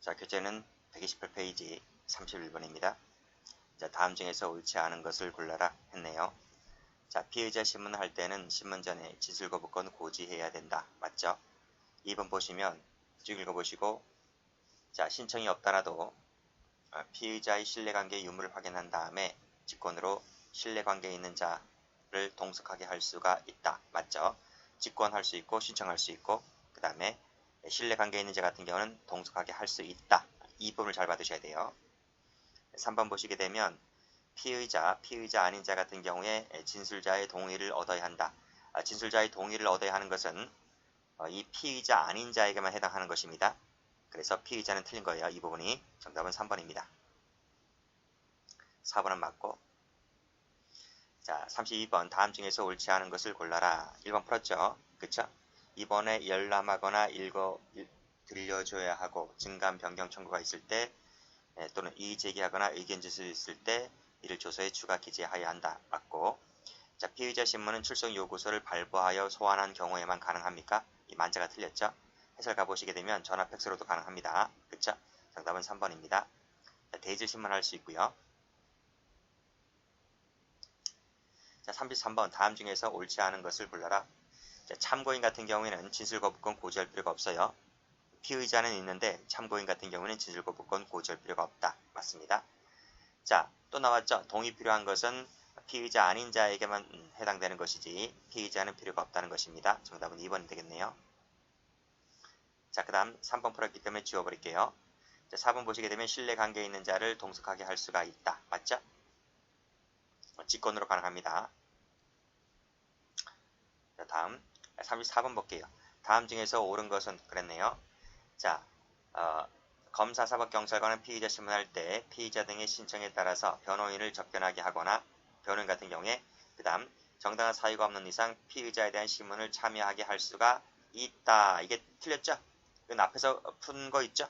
자, 교재는 128페이지 31번입니다. 자, 다음 중에서 옳지 않은 것을 골라라 했네요. 자, 피의자 신문을 할 때는 신문 전에 진술거부권 고지해야 된다. 맞죠? 2번 보시면 쭉 읽어보시고, 자, 신청이 없더라도 피의자의 신뢰관계 유무를 확인한 다음에 직권으로 신뢰관계에 있는 자를 동석하게 할 수가 있다. 맞죠? 직권할 수 있고 신청할 수 있고, 그 다음에 신뢰관계에 있는 자 같은 경우는 동석하게 할 수 있다. 이 부분을 잘 받으셔야 돼요. 3번 보시게 되면 피의자 아닌 자 같은 경우에 진술자의 동의를 얻어야 한다. 진술자의 동의를 얻어야 하는 것은 이 피의자 아닌 자에게만 해당하는 것입니다. 그래서 피의자는 틀린 거예요. 이 부분이. 정답은 3번입니다. 4번은 맞고. 자, 32번 다음 중에서 옳지 않은 것을 골라라. 1번 풀었죠? 그쵸? 이번에 열람하거나 들려줘야 하고 증감 변경 청구가 있을 때 또는 이의 제기하거나 의견 제시를 있을 때 이를 조서에 추가 기재하여야 한다. 맞고. 자, 피의자 신문은 출석 요구서를 발부하여 소환한 경우에만 가능합니까? 이 만자가 틀렸죠? 해설 가보시게 되면 전화 팩스로도 가능합니다. 그쵸? 정답은 3번입니다. 자, 대질 신문할 수 있고요. 자, 33번 다음 중에서 옳지 않은 것을 골라라. 자, 참고인 같은 경우에는 진술거부권 고지할 필요가 없어요. 피의자는 있는데 참고인 같은 경우는 진술거부권 고지할 필요가 없다. 맞습니다. 자, 또 나왔죠. 동의 필요한 것은 피의자 아닌 자에게만 해당되는 것이지 피의자는 필요가 없다는 것입니다. 정답은 2번이 되겠네요. 자, 그 다음 3번 풀었기 때문에 지워버릴게요. 자, 4번 보시게 되면 신뢰관계에 있는 자를 동석하게 할 수가 있다. 맞죠? 직권으로 가능합니다. 자, 다음 34번 볼게요. 다음 중에서 옳은 것은 그랬네요. 자, 검사, 사법, 경찰관은 피의자 신문할 때 피의자 등의 신청에 따라서 변호인을 접견하게 하거나 변호인 같은 경우에 그 다음 정당한 사유가 없는 이상 피의자에 대한 신문을 참여하게 할 수가 있다. 이게 틀렸죠? 이건 앞에서 푼 거 있죠?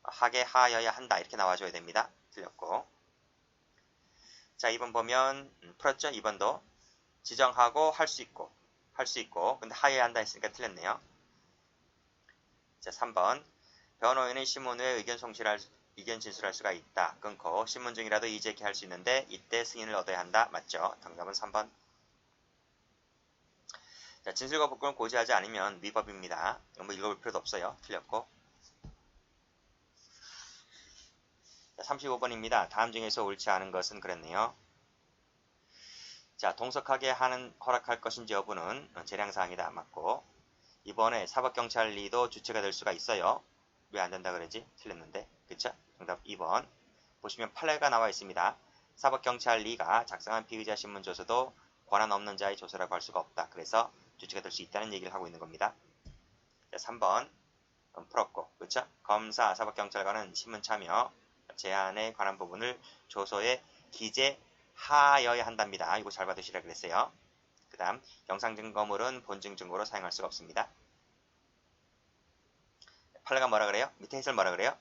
하게 하여야 한다. 이렇게 나와줘야 됩니다. 틀렸고. 자, 2번 보면 풀었죠? 2번도 지정하고 할 수 있고 근데 하여야 한다 했으니까 틀렸네요. 자, 3번 변호인은 신문 후에 의견 진술할 수가 있다. 끊고 신문 중이라도 이의 제기할 수 있는데 이때 승인을 얻어야 한다. 맞죠? 정답은 3번. 자, 진술거부권을 고지하지 않으면 위법입니다. 뭐 읽어볼 필요도 없어요. 틀렸고. 자, 35번입니다. 다음 중에서 옳지 않은 것은 그랬네요. 자, 동석하게 허락할 것인지 여부는 재량사항이다. 맞고. 이번에 사법경찰리도 주체가 될 수가 있어요. 왜 안 된다 그러지? 틀렸는데. 그쵸? 정답 2번. 보시면 판례가 나와 있습니다. 사법경찰리가 작성한 피의자 신문 조서도 권한 없는 자의 조서라고 할 수가 없다. 그래서 주체가 될 수 있다는 얘기를 하고 있는 겁니다. 자, 3번 풀었고. 그쵸? 검사, 사법경찰관은 신문 참여, 제안에 관한 부분을 조서에 기재하여야 한답니다. 이거 잘 받으시라 그랬어요. 그 다음 영상증거물은 본증증거로 사용할 수가 없습니다. 판례가 뭐라 그래요? 밑에 해설 뭐라 그래요?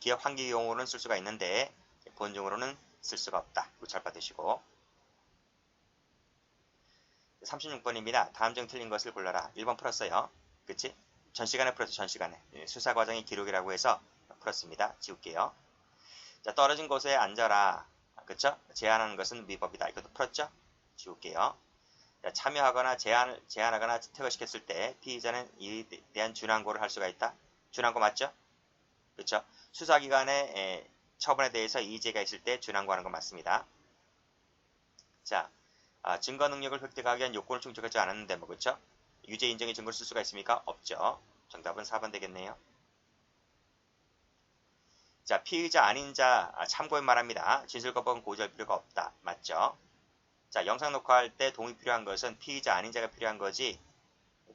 기업 환기용으로는 쓸 수가 있는데 본증으로는 쓸 수가 없다. 이거 잘 받으시고. 36번입니다. 다음 중 틀린 것을 골라라. 1번 풀었어요. 그치? 전 시간에 풀었죠. 전 시간에. 수사 과정의 기록이라고 해서 풀었습니다. 지울게요. 자, 떨어진 곳에 앉아라. 그쵸? 제안하는 것은 위법이다. 이것도 풀었죠? 지울게요. 자, 참여하거나 제안하거나 퇴거시켰을 때 피의자는 이에 대한 준항고를 할 수가 있다. 준항고 맞죠? 그쵸? 수사기관의 처분에 대해서 이의제기가 있을 때 준항고하는 건 맞습니다. 자, 증거 능력을 획득하기 위한 요건을 충족하지 않았는데 뭐 그쵸? 유죄 인정의 증거를 쓸 수가 있습니까? 없죠. 정답은 4번 되겠네요. 자, 피의자 아닌 자 참고인 말합니다. 진술거부권 고지할 필요가 없다. 맞죠? 자, 영상 녹화할 때 동의 필요한 것은 피의자 아닌 자가 필요한 거지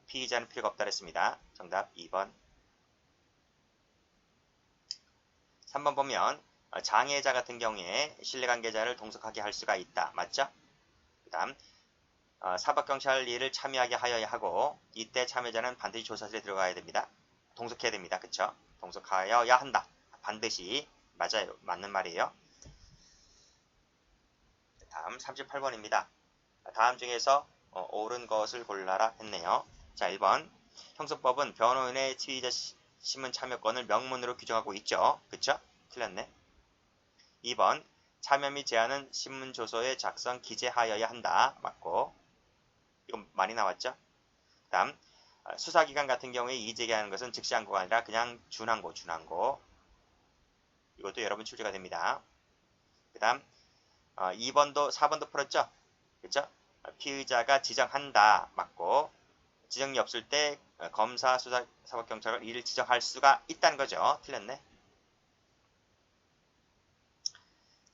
피의자는 필요가 없다 그랬습니다. 정답 2번. 3번 보면 장애자 같은 경우에 신뢰관계자를 동석하게 할 수가 있다. 맞죠? 그 다음 사법경찰리를 참여하게 하여야 하고 이때 참여자는 반드시 조사실에 들어가야 됩니다. 동석해야 됩니다. 그쵸? 동석하여야 한다. 반드시. 맞아요. 맞는 말이에요. 다음 38번입니다. 다음 중에서 옳은 것을 골라라 했네요. 자, 1번 형소법은 변호인의 신문 참여권을 명문으로 규정하고 있죠. 그쵸? 틀렸네. 2번 참여 및 제안은 신문 조서의 작성 기재하여야 한다. 맞고. 이건 많이 나왔죠? 다음 수사기관 같은 경우에 이의제기하는 것은 즉시 항고가 아니라 그냥 준항고. 이것도 여러분 출제가 됩니다. 그 다음 2번도 4번도 풀었죠? 그쵸? 피의자가 지정한다. 맞고. 지정이 없을 때 검사, 수사, 사법경찰은 이를 지정할 수가 있다는 거죠. 틀렸네.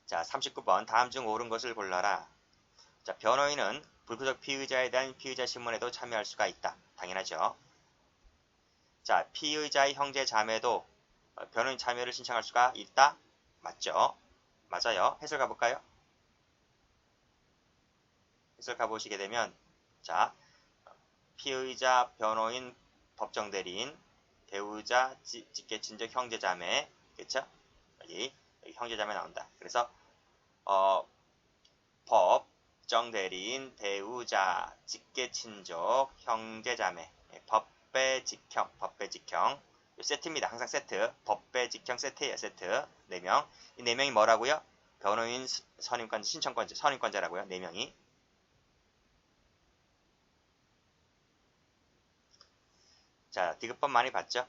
자, 39번 다음 중 옳은 것을 골라라. 자, 변호인은 불구속 피의자에 대한 피의자 신문에도 참여할 수가 있다. 당연하죠. 자, 피의자의 형제 자매도 변호인 참여를 신청할 수가 있다. 맞죠? 맞아요. 해설 가볼까요? 해설 가보시게 되면 자, 피의자, 변호인, 법정대리인, 배우자, 직계친족, 형제자매, 그쵸? 여기 형제자매 나온다. 그래서 법정대리인, 배우자, 직계친족, 형제자매, 법배직형 세트입니다. 항상 세트. 법배직형 세트예요. 세트. 4명. 이 4명이 뭐라고요? 변호인, 선임권, 선임권자라고요. 4명이. 자, 디귿법 많이 봤죠?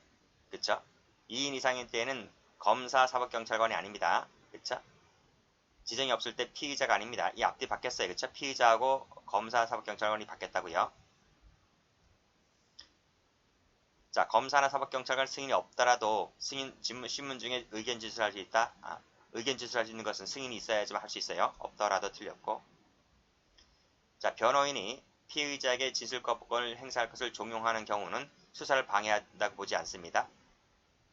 그쵸? 2인 이상일 때는 검사, 사법경찰관이 아닙니다. 그쵸? 지정이 없을 때 피의자가 아닙니다. 이 앞뒤 바뀌었어요. 그쵸? 피의자하고 검사, 사법경찰관이 바뀌었다고요. 자, 검사나 사법경찰관 승인이 없더라도 신문 중에 의견 진술할 수 있다. 의견 진술할 수 있는 것은 승인이 있어야지만 할 수 있어요. 없더라도 틀렸고. 자, 변호인이 피의자에게 진술권을 행사할 것을 종용하는 경우는 수사를 방해한다고 보지 않습니다.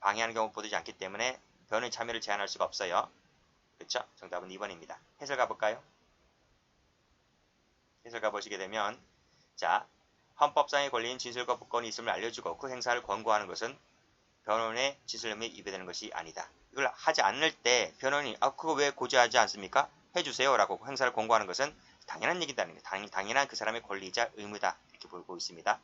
방해하는 경우 보지 않기 때문에 변호인 참여를 제한할 수가 없어요. 그쵸? 정답은 2번입니다. 해설 가볼까요? 해설 가보시게 되면 자, 헌법상의 권리인 진술거부권이 있음을 알려주고 그 행사를 권고하는 것은 변호인의 진술 의무에 위배되는 것이 아니다. 이걸 하지 않을 때 변호인이 그거 왜 고지하지 않습니까? 해주세요 라고 행사를 권고하는 것은 당연한 얘기다는 거예요. 당연한 그 사람의 권리이자 의무다. 이렇게 보고 있습니다.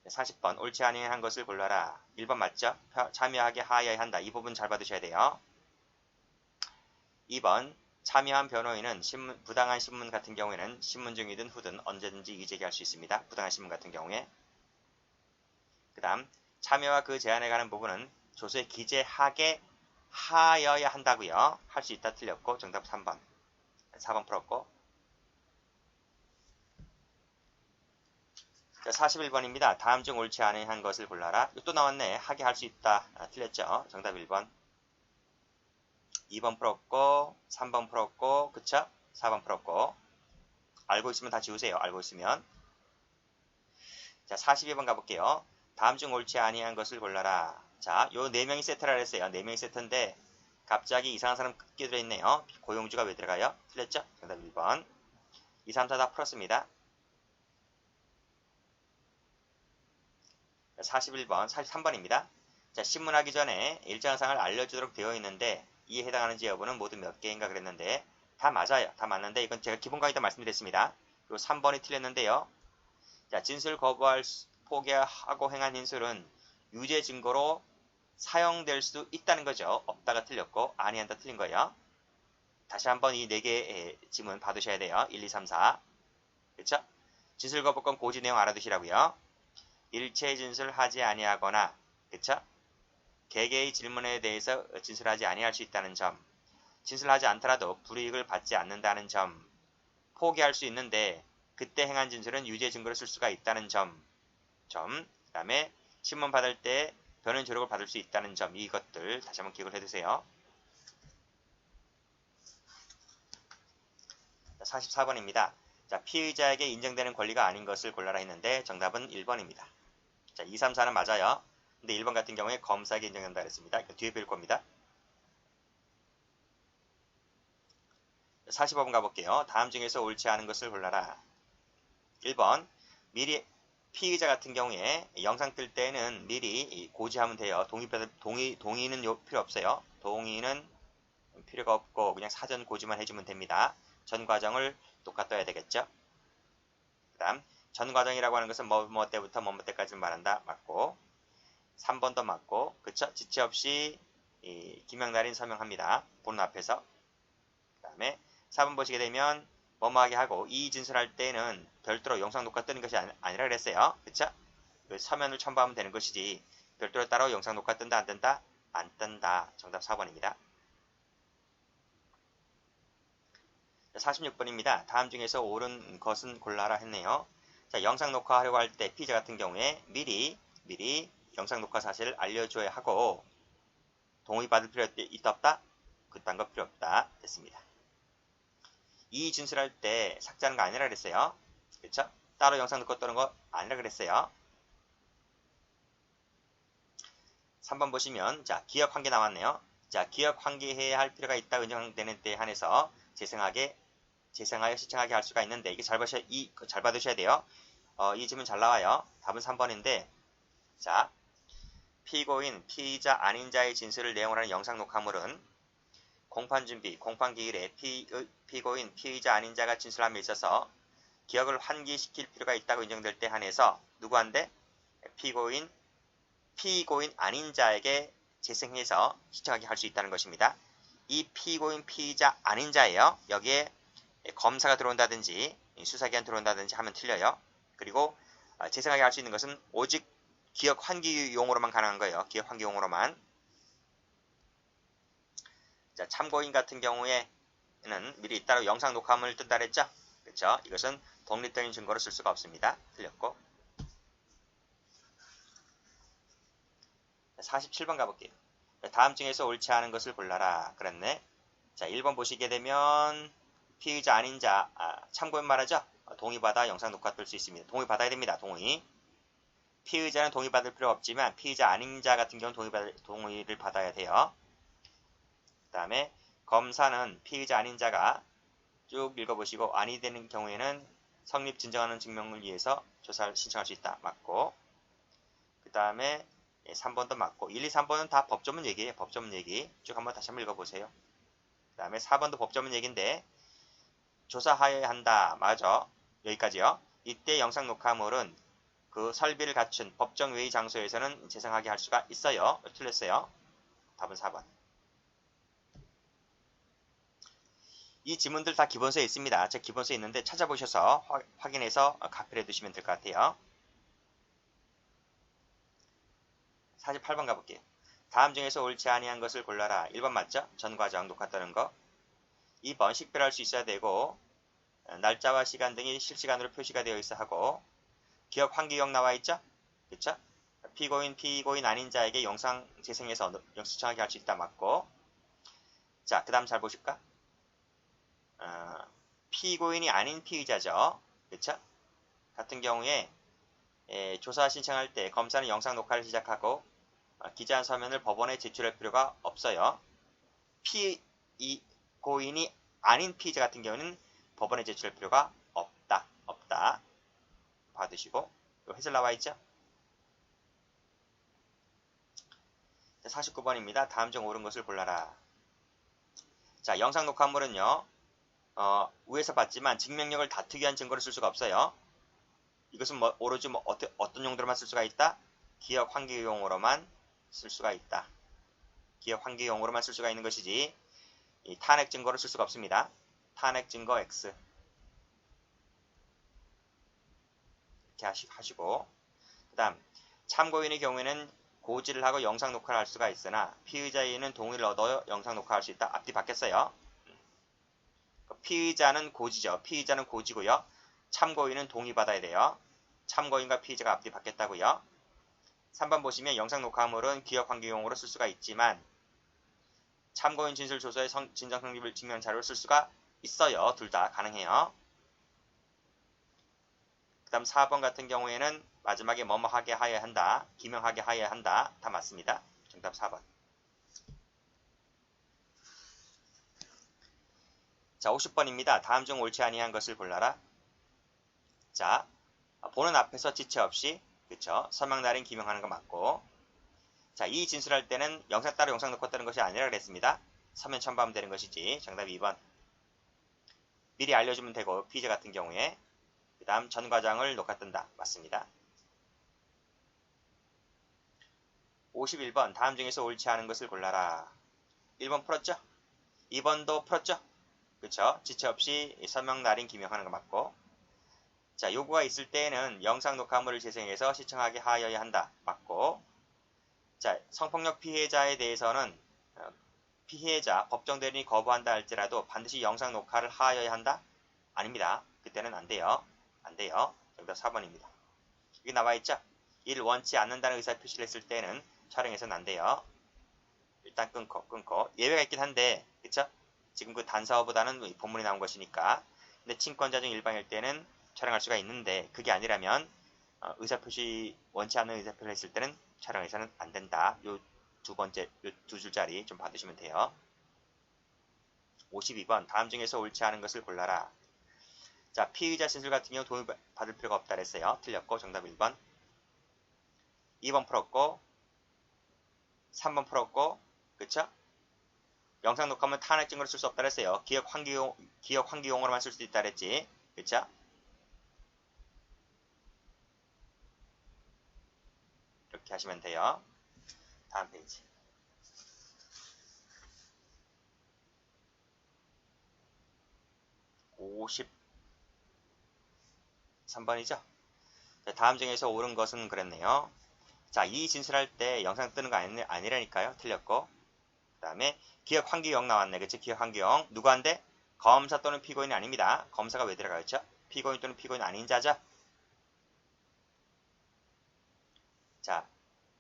40번 옳지 아니한 것을 골라라. 1번 맞죠? 참여하게 하여야 한다. 이 부분 잘 받으셔야 돼요. 2번 참여한 변호인은 부당한 신문 같은 경우에는 신문 중이든 후든 언제든지 이의제기할 수 있습니다. 부당한 신문 같은 경우에. 그 다음 참여와 그 제한에 관한 부분은 조서에 기재하게 하여야 한다고요. 할 수 있다 틀렸고 정답 3번. 4번 풀었고. 자, 41번입니다. 다음 중 옳지 아니한 것을 골라라. 또 나왔네. 하게 할 수 있다. 틀렸죠. 정답 1번. 2번 풀었고 3번 풀었고 그쵸? 4번 풀었고. 알고 있으면 다 지우세요. 알고 있으면. 자, 42번 가볼게요. 다음 중 옳지 아니한 것을 골라라. 자, 요 4명이 세트라 그랬어요. 4명이 세트인데 갑자기 이상한 사람 끼어들어 있네요. 고용주가 왜 들어가요? 틀렸죠? 정답 1번. 2, 3, 4 다 풀었습니다. 41번, 43번입니다. 자, 신문하기 전에 일정한 사항을 알려주도록 되어 있는데 이에 해당하는지 여부는 모두 몇 개인가 그랬는데 다 맞아요. 다 맞는데 이건 제가 기본 강의 때 말씀드렸습니다. 그리고 3번이 틀렸는데요. 자, 진술 거부할 포기하고 행한 진술은 유죄 증거로 사용될 수 있다는 거죠. 없다가 틀렸고 아니한다 틀린 거예요. 다시 한번 이 4개의 지문 받으셔야 돼요. 1, 2, 3, 4. 그쵸? 진술 거부권 고지 내용 알아두시라고요. 일체 진술하지 아니하거나 그쵸? 개개의 질문에 대해서 진술하지 아니할 수 있다는 점, 진술하지 않더라도 불이익을 받지 않는다는 점, 포기할 수 있는데 그때 행한 진술은 유죄 증거로 쓸 수가 있다는 점, 그 다음에 신문 받을 때 변호인 조력을 받을 수 있다는 점, 이것들 다시 한번 기억을 해두세요. 44번입니다. 자, 피의자에게 인정되는 권리가 아닌 것을 골라라 했는데 정답은 1번입니다. 자, 2, 3, 4는 맞아요. 근데 1번 같은 경우에 검사에게 인정된다 그랬습니다. 뒤에 배울 겁니다. 45번 가볼게요. 다음 중에서 옳지 않은 것을 골라라. 1번 미리 피의자 같은 경우에 영상 뜰 때는 미리 고지하면 돼요. 동의는 필요 없어요. 동의는 필요가 없고 그냥 사전 고지만 해주면 됩니다. 전 과정을 똑같아야 되겠죠. 그 다음 전 과정이라고 하는 것은 뭐 때부터 뭐 때까지 말한다. 맞고 3번도 맞고, 그쵸? 지체 없이 기명날인 서명합니다. 보는 앞에서. 그 다음에 4번 보시게 되면 뭐뭐하게 하고 이 진술할 때는 별도로 영상 녹화 뜨는 것이 아니라 그랬어요. 그쵸? 그 서면을 첨부하면 되는 것이지 별도로 따로 영상 녹화 뜬다 안 뜬다? 안 뜬다. 정답 4번입니다. 46번입니다. 다음 중에서 옳은 것은 골라라 했네요. 자, 영상 녹화하려고 할 때 피의자 같은 경우에 미리 영상 녹화 사실을 알려줘야 하고 동의받을 필요 있다 없다? 그딴 거 필요 없다. 됐습니다. 이 진술할 때 삭제하는 거 아니라 그랬어요. 그쵸? 따로 영상 녹화 뜨는 거 아니라 그랬어요. 3번 보시면 자, 기억 환기 나왔네요. 자, 기억 환기해야 할 필요가 있다 인정되는 때에 한해서 재생하여 시청하게 할 수가 있는데 이게 잘 받으셔야 돼요. 이 질문 잘 나와요. 답은 3번인데 자, 피고인, 피의자 아닌 자의 진술을 내용으로 하는 영상 녹화물은 공판준비, 공판기일에 피고인, 피의자 아닌 자가 진술함에 있어서 기억을 환기시킬 필요가 있다고 인정될 때 한해서 누구한테? 피고인 아닌 자에게 재생해서 시청하게 할 수 있다는 것입니다. 이 피고인, 피의자 아닌 자예요. 여기에 검사가 들어온다든지 수사기관 들어온다든지 하면 틀려요. 그리고 재생하게 할 수 있는 것은 오직 기억 환기용으로만 가능한 거예요. 기억 환기용으로만. 자, 참고인 같은 경우에는 미리 따로 영상 녹화물을 뜬다 그랬죠? 그렇죠? 이것은 독립적인 증거로 쓸 수가 없습니다. 틀렸고. 47번 가볼게요. 다음 중에서 옳지 않은 것을 골라라. 그랬네. 자, 1번 보시게 되면 피의자 아닌 자, 참고인 말하죠? 동의받아 영상 녹화 뜰 수 있습니다. 동의받아야 됩니다. 동의. 피의자는 동의받을 필요 없지만 피의자 아닌 자 같은 경우는 동의를 받아야 돼요. 그 다음에 검사는 피의자 아닌 자가 쭉 읽어보시고 아니 되는 경우에는 성립 진정하는 증명을 위해서 조사를 신청할 수 있다. 맞고. 그 다음에 3번도 맞고 1, 2, 3번은 다 법조문 얘기예요. 법조문 얘기. 쭉 한번 다시 한번 읽어보세요. 그 다음에 4번도 법조문 얘기인데 조사하여야 한다. 맞아. 여기까지요. 이때 영상 녹화물은 그 설비를 갖춘 법정 회의 장소에서는 재생하게 할 수가 있어요. 틀렸어요. 답은 4번. 이 지문들 다 기본서에 있습니다. 제 기본서에 있는데 찾아보셔서 확인해서 가필해 두시면 될 것 같아요. 48번 가볼게요. 다음 중에서 옳지 아니한 것을 골라라. 1번 맞죠? 전 과정 녹화 뜨는 거. 2번 식별할 수 있어야 되고 날짜와 시간 등이 실시간으로 표시가 되어 있어 하고 기억 환기용 나와 있죠? 그쵸? 피고인 아닌 자에게 영상 재생해서 시청하게 할 수 있다 맞고. 자, 그 다음 잘 보실까? 피고인이 아닌 피의자죠. 그쵸? 같은 경우에 조사 신청할 때 검사는 영상 녹화를 시작하고 기재한 서면을 법원에 제출할 필요가 없어요. 피고인이 아닌 피의자 같은 경우는 법원에 제출할 필요가 없다. 받으시고 해설 나와 있죠? 49번입니다. 다음 중 옳은 것을 골라라. 자, 영상 녹화물은요. 위에서 봤지만 증명력을 다투기 위한 증거를 쓸 수가 없어요. 이것은 오로지 어떤 용도로만 쓸 수가 있다? 기억 환기용으로만 쓸 수가 있다. 기억 환기용으로만 쓸 수가 있는 것이지 이 탄핵 증거를 쓸 수가 없습니다. 탄핵 증거 X 이렇게 하시고 그 다음 참고인의 경우에는 고지를 하고 영상 녹화를 할 수가 있으나 피의자에는 동의를 얻어 영상 녹화할 수 있다. 앞뒤 바뀌었어요. 피의자는 고지죠. 피의자는 고지고요. 참고인은 동의받아야 돼요. 참고인과 피의자가 앞뒤 바뀌었다고요. 3번 보시면 영상 녹화물은 기억 환기용으로 쓸 수가 있지만 참고인 진술 조서의 진정 성립을 증명 자료로 쓸 수가 있어요. 둘 다 가능해요. 그 다음 4번 같은 경우에는 마지막에 뭐뭐 하게 하여야 한다. 기명하게 하여야 한다. 다 맞습니다. 정답 4번. 자, 50번입니다. 다음 중 옳지 아니한 것을 골라라. 자, 보는 앞에서 지체 없이 그쵸? 서명 날인 기명하는 거 맞고. 자, 이 진술할 때는 따로 영상 녹화 뜨는 것이 아니라 그랬습니다. 서면 첨부하면 되는 것이지. 정답 2번. 미리 알려주면 되고 피의자 같은 경우에 그 다음 전 과정을 녹화 뜬다. 맞습니다. 51번 다음 중에서 옳지 않은 것을 골라라. 1번 풀었죠? 2번도 풀었죠? 그쵸? 지체 없이 설명 날인 기명하는 거 맞고. 자, 요구가 있을 때에는 영상 녹화물을 재생해서 시청하게 하여야 한다. 맞고. 자, 성폭력 피해자에 대해서는 피해자, 법정 대리인이 거부한다 할지라도 반드시 영상 녹화를 하여야 한다? 아닙니다. 그때는 안 돼요. 안 돼요. 정답 4번입니다. 여기 나와있죠? 이를 원치 않는다는 의사 표시를 했을 때는 촬영해서는 안 돼요. 일단 끊고. 예외가 있긴 한데, 그쵸? 지금 그 단서보다는 본문이 나온 것이니까. 근데 친권자 중 일방일 때는 촬영할 수가 있는데, 그게 아니라면, 의사표시, 원치 않는 의사표시를 했을 때는 촬영해서는 안 된다. 요 두 번째, 요 두 줄짜리 좀 봐두시면 돼요. 52번, 다음 중에서 옳지 않은 것을 골라라. 자, 피의자 진술 같은 경우 도움을 받을 필요가 없다 그랬어요. 틀렸고, 정답 1번. 2번 풀었고, 3번 풀었고, 그쵸? 영상 녹화하면 탄핵 증거로 쓸 수 없다 그랬어요. 기억 환기용으로만 쓸 수 있다 그랬지. 그쵸? 이렇게 하시면 돼요. 다음 페이지. 53번이죠? 다음 중에서 옳은 것은 그랬네요. 자, 이 진술할 때 영상 뜨는 거 아니라니까요. 틀렸고. 그 다음에 기억 환기용 나왔네. 그치? 기억 환기용. 누구한테? 검사 또는 피고인이 아닙니다. 검사가 왜 들어가겠죠? 피고인 또는 피고인 아닌 자죠? 자,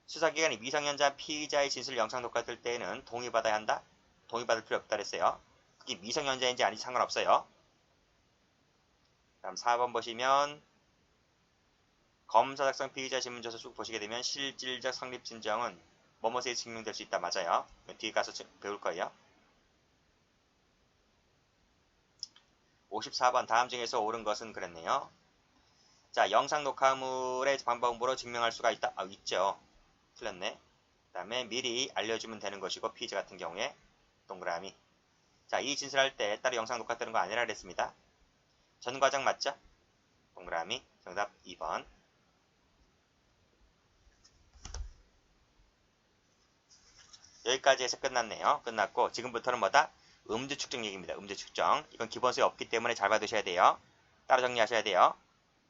수사기관이 미성년자 피의자의 진술 영상 녹화 뜰 때에는 동의받아야 한다? 동의받을 필요 없다 그랬어요. 그게 미성년자인지 아닌지 상관없어요. 다음 4번 보시면 검사 작성 피의자 신문조서 쭉 보시게 되면 실질적 성립 진정은 뭐뭐에 증명될 수 있다. 맞아요. 뒤에 가서 배울 거예요. 54번 다음 중에서 옳은 것은 그랬네요. 자, 영상 녹화물의 방법으로 증명할 수가 있다. 있죠. 틀렸네. 그 다음에 미리 알려주면 되는 것이고 피의자 같은 경우에 동그라미. 자, 이 진술할 때 따로 영상 녹화 뜨는 거 아니라 그랬습니다. 전 과정 맞죠? 동그라미. 정답 2번. 여기까지 해서 끝났네요. 끝났고 지금부터는 뭐다? 음주 측정 얘기입니다. 음주 측정. 이건 기본서에 없기 때문에 잘 받으셔야 돼요. 따로 정리하셔야 돼요.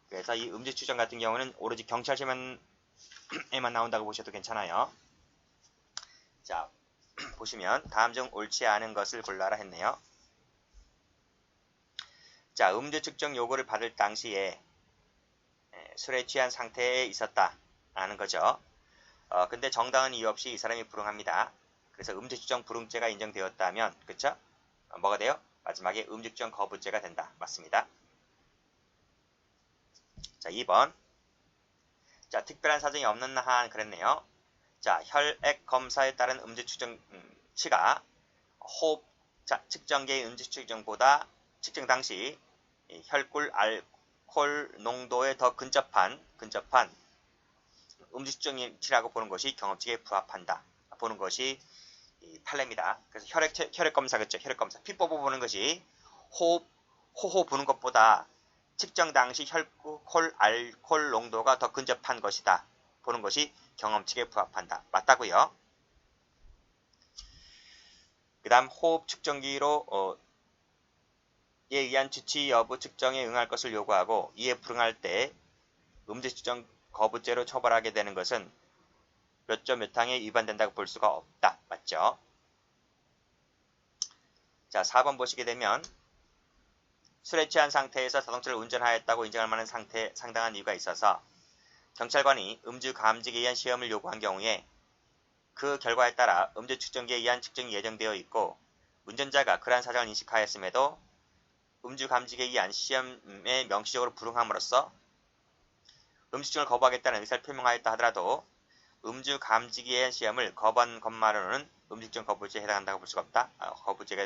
그래서 이 음주 측정 같은 경우는 오로지 경찰서에만 나온다고 보셔도 괜찮아요. 자, 보시면 다음 중 옳지 않은 것을 골라라 했네요. 자, 음주 측정 요구를 받을 당시에 술에 취한 상태에 있었다 라는 거죠. 근데 정당한 이유 없이 이 사람이 불응합니다. 그래서 음주 측정 불응죄가 인정되었다면, 그쵸? 뭐가 돼요? 마지막에 음주 측정 거부죄가 된다. 맞습니다. 자, 2번. 자, 특별한 사정이 없는 한 그랬네요. 자, 혈액 검사에 따른 음주 측정 치가 호흡 측정계의 음주 측정보다 측정 당시 혈꿀 알코올 농도에 더 근접한 음주 측정치라고 보는 것이 경험칙에 부합한다. 보는 것이 판례입니다. 그래서 혈액 검사 그렇죠? 혈액 검사 피 뽑아보는 것이 호호 부는 것보다 측정 당시 혈꿀 알코올 농도가 더 근접한 것이다. 보는 것이 경험칙에 부합한다. 맞다고요. 그 다음 호흡 측정기로 에 의한 주치 여부 측정에 응할 것을 요구하고 이에 불응할 때 음주 측정 거부죄로 처벌하게 되는 것은 몇 조 몇 항에 위반된다고 볼 수가 없다. 맞죠? 자, 4번 보시게 되면 술에 취한 상태에서 자동차를 운전하였다고 인정할 만한 상당한 이유가 있어서 경찰관이 음주 감지기에 의한 시험을 요구한 경우에 그 결과에 따라 음주 측정기에 의한 측정이 예정되어 있고 운전자가 그러한 사정을 인식하였음에도 음주 감지기에 의한 시험에 명시적으로 불응함으로써 음주 측정을 거부하겠다는 의사를 표명하였다 하더라도 음주 감지기에 의한 시험을 거부한 것만으로는 음주 측정 거부죄에 해당한다고 볼 수가 없다. 거부죄가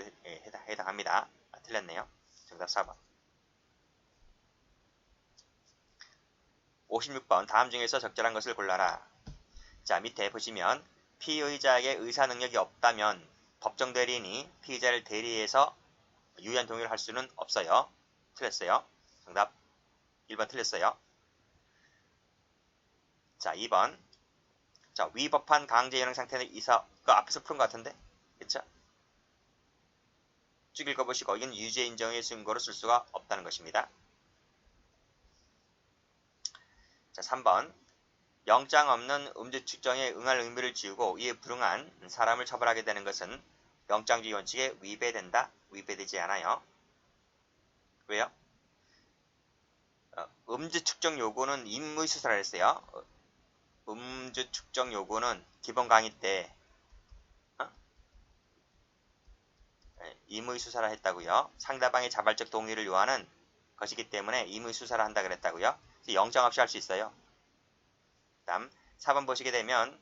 해당합니다. 틀렸네요. 정답 4번. 56번 다음 중에서 적절한 것을 골라라. 자, 밑에 보시면 피의자에게 의사 능력이 없다면 법정 대리인이 피의자를 대리해서 유의한 동의를 할 수는 없어요. 틀렸어요. 정답 1번 틀렸어요. 자, 2번. 자, 위법한 강제 연행 상태는 이사, 그 앞에서 푸른 것 같은데? 그쵸? 쭉 읽어보시고, 이건 유죄 인정의 증거로 쓸 수가 없다는 것입니다. 자, 3번. 영장 없는 음주 측정에 응할 의무를 지우고 이에 불응한 사람을 처벌하게 되는 것은 영장주의 원칙에 위배된다? 위배되지 않아요. 왜요? 음주 측정 요구는 임의수사를 했어요. 음주 측정 요구는 기본 강의 때 임의수사를 했다고요. 상대방의 자발적 동의를 요하는 것이기 때문에 임의수사를 한다 그랬다고요. 영장 없이 할 수 있어요. 다음 4번 보시게 되면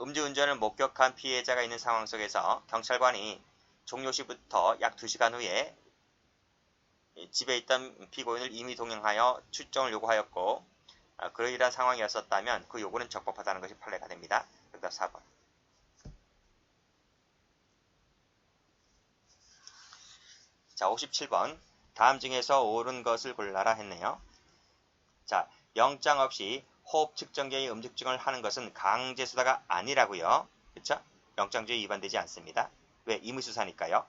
음주운전을 목격한 피해자가 있는 상황 속에서 경찰관이 종료시부터 약 2시간 후에 집에 있던 피고인을 임의 동행하여 출정을 요구하였고 그러이러한 상황이었었다면 그 요구는 적법하다는 것이 판례가 됩니다. 정답 4번. 자, 57번. 다음 중에서 옳은 것을 골라라 했네요. 자, 영장 없이 호흡 측정기의 음주 측정을 하는 것은 강제수사가 아니라고요. 그쵸? 영장주의 위반되지 않습니다. 왜? 임의수사니까요.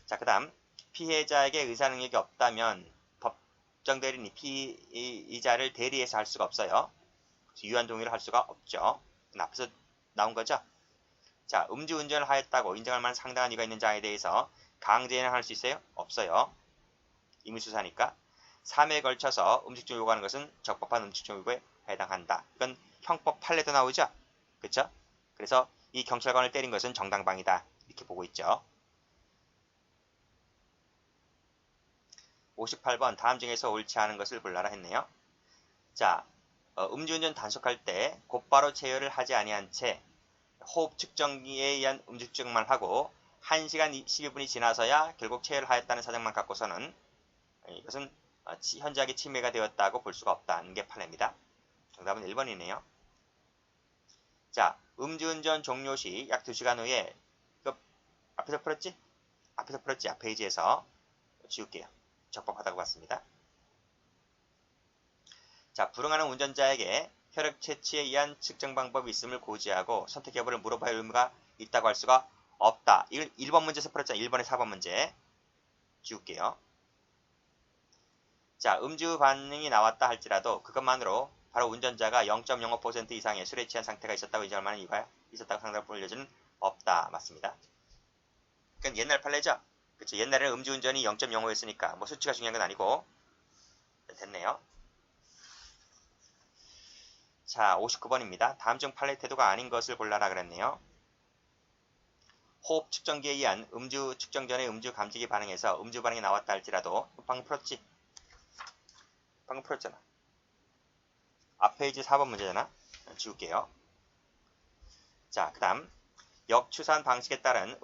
자, 그 다음 피해자에게 의사능력이 없다면 법정 대리인이 피의자를 대리해서 할 수가 없어요. 유한 동의를 할 수가 없죠. 앞에서 나온 거죠. 자, 음주운전을 하였다고 인정할 만한 상당한 이유가 있는 자에 대해서 강제행할 수 있어요? 없어요. 임의수사니까. 3회에 걸쳐서 음식점 요구하는 것은 적법한 음식점 요구에 해당한다. 이건 형법 판례도 나오죠? 그쵸? 그래서 이 경찰관을 때린 것은 정당방위다. 이렇게 보고 있죠. 58번 다음 중에서 옳지 않은 것을 골라라 했네요. 자, 음주운전 단속할 때 곧바로 체열을 하지 아니한 채 호흡 측정기에 의한 음주 측정만 하고 1시간 12분이 지나서야 결국 체열을 하였다는 사정만 갖고서는 이것은 현저하게 침해가 되었다고 볼 수가 없다는 게 판례입니다. 정답은 1번이네요. 자, 음주운전 종료 시 약 2시간 후에 앞에서 풀었지? 앞 페이지에서 지울게요. 적법하다고 봤습니다. 자, 불응하는 운전자에게 혈액 채취에 의한 측정 방법이 있음을 고지하고 선택 여부를 물어봐야 할 의무가 있다고 할 수가 없다. 이걸 1번 문제에서 풀었잖아요. 1번에 4번 문제. 지울게요. 자, 음주 반응이 나왔다 할지라도 그것만으로 바로 운전자가 0.05% 이상의 술에 취한 상태가 있었다고 인정할 만한 이유가 있었다고 상담을 볼 여지는 없다. 맞습니다. 그건 옛날 판례죠? 그쵸? 옛날에는 음주운전이 0.05였으니까 뭐 수치가 중요한 건 아니고. 됐네요. 자, 59번입니다. 다음 중 판례 태도가 아닌 것을 골라라 그랬네요. 호흡 측정기에 의한 음주 측정 전의 음주 감지기 반응에서 음주 반응이 나왔다 할지라도 방금 풀었지? 방금 풀었잖아. 앞 페이지 4번 문제잖아. 지울게요. 자, 그 다음 역추산 방식에 따른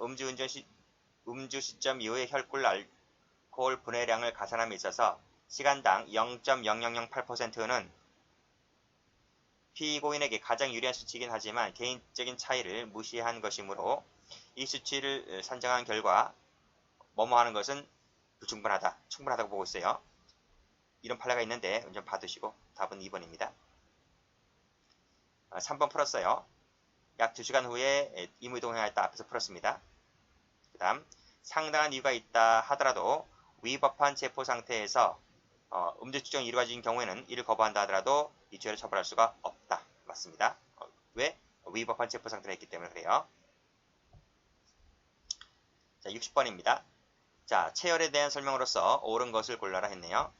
음주 시점 이후의 혈꿀 알코올 분해량을 가산함에 있어서 시간당 0.0008%는 피고인에게 가장 유리한 수치이긴 하지만 개인적인 차이를 무시한 것이므로 이 수치를 산정한 결과 뭐뭐 하는 것은 불충분하다. 충분하다고 보고 있어요. 이런 판례가 있는데 좀 봐두시고 답은 2번입니다. 3번 풀었어요. 약 2시간 후에 임의동행하였다. 앞에서 풀었습니다. 그 다음 상당한 이유가 있다 하더라도 위법한 체포 상태에서 음주 측정이 이루어진 경우에는 이를 거부한다 하더라도 이 죄를 처벌할 수가 없다. 맞습니다. 왜? 위법한 체포 상태를 했기 때문에 그래요. 자, 60번입니다. 자, 체열에 대한 설명으로서 옳은 것을 골라라 했네요.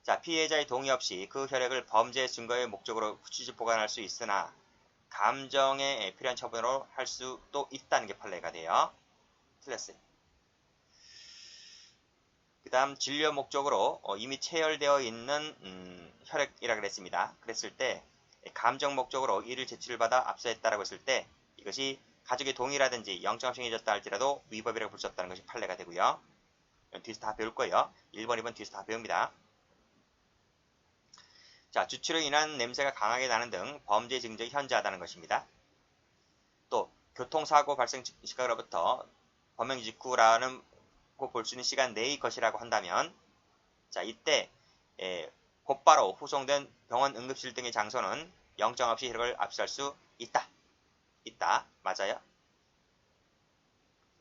자, 피해자의 동의 없이 그 혈액을 범죄 증거의 목적으로 수집 보관할 수 있으나 감정에 필요한 처분으로 할 수도 있다는 게 판례가 돼요. 틀렸어요. 그 다음 진료 목적으로 이미 체열되어 있는 혈액이라 그랬습니다. 그랬을 때 감정 목적으로 이를 제출을 받아 압수했다라고 했을 때 이것이 가족의 동의라든지 영장 없이해졌다 할지라도 위법이라고 볼 수 없다는 것이 판례가 되고요. 뒤에서 다 배울 거예요. 1번, 2번 뒤에서 다 배웁니다. 자, 주취로 인한 냄새가 강하게 나는 등 범죄 증적이 현저하다는 것입니다. 또 교통사고 발생 시각으로부터 범행 직후라는 볼 수 있는 시간 내의 것이라고 한다면 자, 이때 곧바로 후송된 병원 응급실 등의 장소는 영장 없이 혈액을 압수할 수 있다. 있다. 맞아요?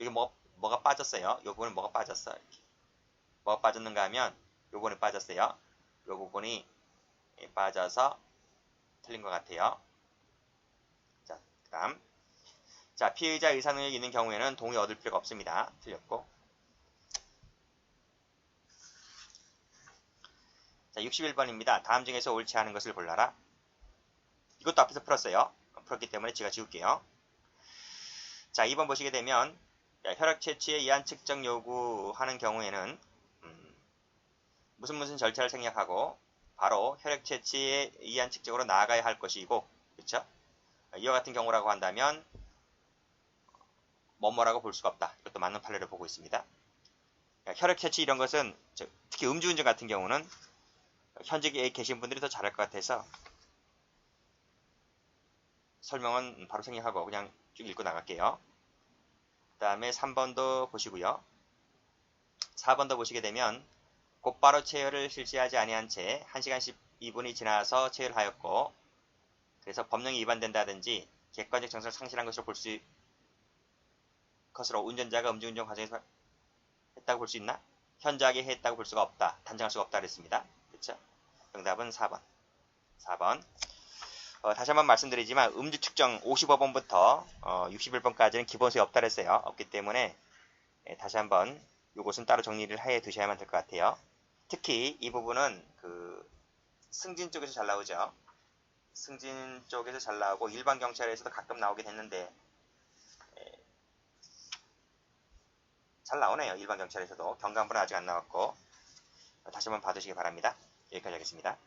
여기 뭐가 빠졌어요? 요 부분에 뭐가 빠졌어? 이렇게. 뭐가 빠졌는가 하면 요 부분이 빠졌어요. 요 부분이 빠져서 틀린 것 같아요. 자, 그 다음. 자, 피의자 의사능력이 있는 경우에는 동의 얻을 필요가 없습니다. 틀렸고. 자, 61번입니다. 다음 중에서 옳지 않은 것을 골라라. 이것도 앞에서 풀었어요. 풀었기 때문에 제가 지울게요. 자, 2번 보시게 되면 혈액 채취의 이한 측정 요구하는 경우에는 무슨 절차를 생략하고 바로 혈액 채취의 이한 측정으로 나아가야 할 것이고, 그렇죠? 이와 같은 경우라고 한다면 뭐뭐라고 볼 수가 없다. 이것도 맞는 판례를 보고 있습니다. 혈액 채취 이런 것은 특히 음주운전 같은 경우는 현직에 계신 분들이 더 잘할 것 같아서 설명은 바로 생략하고 그냥 쭉 읽고 나갈게요. 그 다음에 3번도 보시고요. 4번도 보시게 되면 곧바로 체열을 실시하지 아니한 채 1시간 12분이 지나서 체열하였고, 그래서 법령이 위반된다든지 객관적 정서를 상실한 것으로 것으로 운전자가 음주운전 과정에서 했다고 볼 수 있나? 현저하게 했다고 볼 수가 없다. 단정할 수가 없다 그랬습니다. 그렇죠? 정답은 4번. 4번. 다시 한번 말씀드리지만 음주 측정 55번부터 61번까지는 기본소에 없다 그랬어요. 없기 때문에 다시 한번 이것은 따로 정리를 해 두셔야만 될 것 같아요. 특히 이 부분은 그 승진 쪽에서 잘 나오죠. 승진 쪽에서 잘 나오고 일반 경찰에서도 가끔 나오긴 했는데 잘 나오네요. 일반 경찰에서도. 경감부는 아직 안 나왔고 다시 한번 봐두시기 바랍니다. 여기까지 하겠습니다.